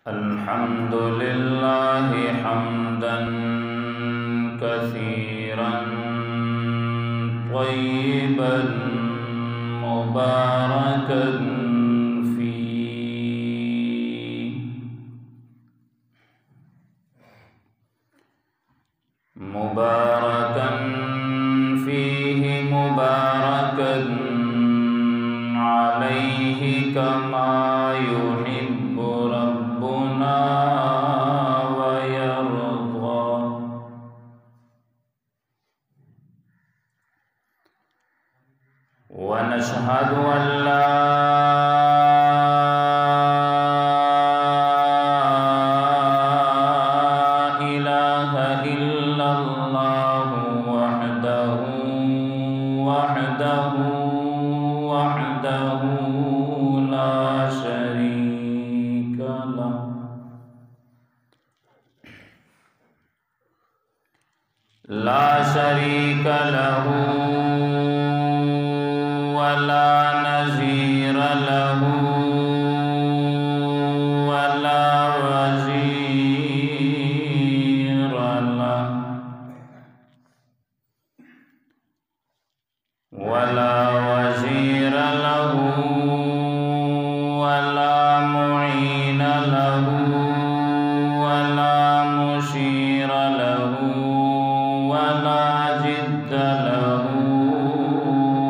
الحمد لله حمدا كثيرا طيبا مباركا فيه مباركا عليه كما يحب ربنا ويرضى. ونشهد أن لا إله إلا الله وحده لا شريك له ولا نظير له ولا وزير له ولا معين له ولا مشير له ولا جد له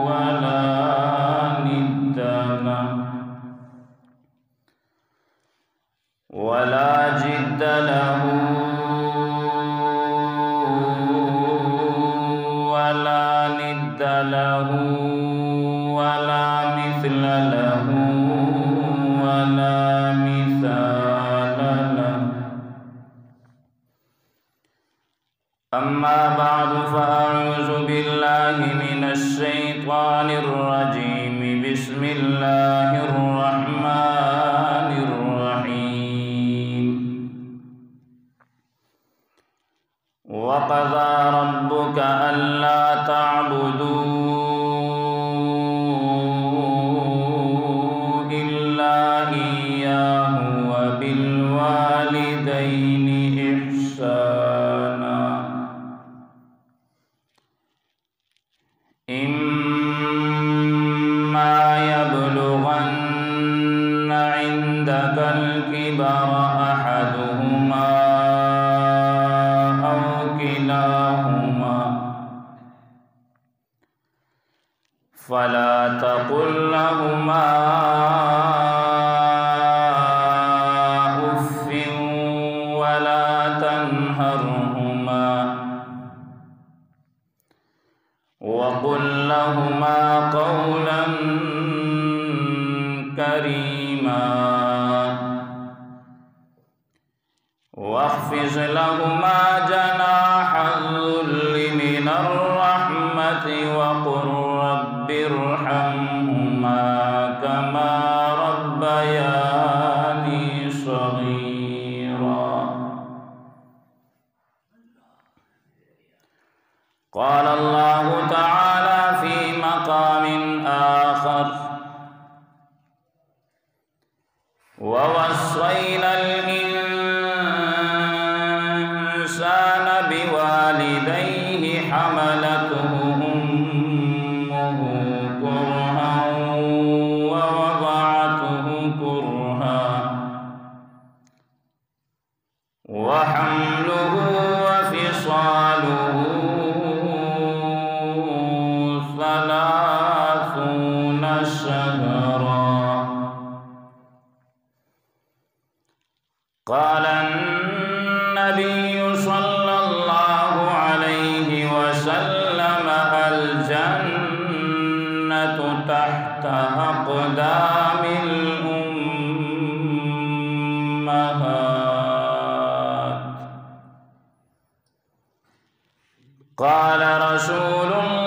ولا ند له ولا جد له ولا ند له ولا مثل له ولا مثال له. أما بعد فأعوذ بالله من الشيطان الرجيم. بسم الله الرحمن الرحيم. وقضى ربك ألا تعبدوا إلا إياه وبالوالدين إحسانا. إما يبلغن عندك الكبر أحدهما أو كلاهما فلا تقل لهما أف ولا تنهرهما وقل لهما قولا كريما واخفض لهما جناح الذل من الرحمة وقل رب ارحمهما كما ربياني صغيرا. قال الله تعالى في مقام آخر: ووصينا الإنسان بوالديه حملته أمه كرها ووضعته كرها وحمله وفصاله 30 شهرا. قال النبي صلى الله عليه وسلم: الجنة تحت أقدام الأمهات. قال رسول الله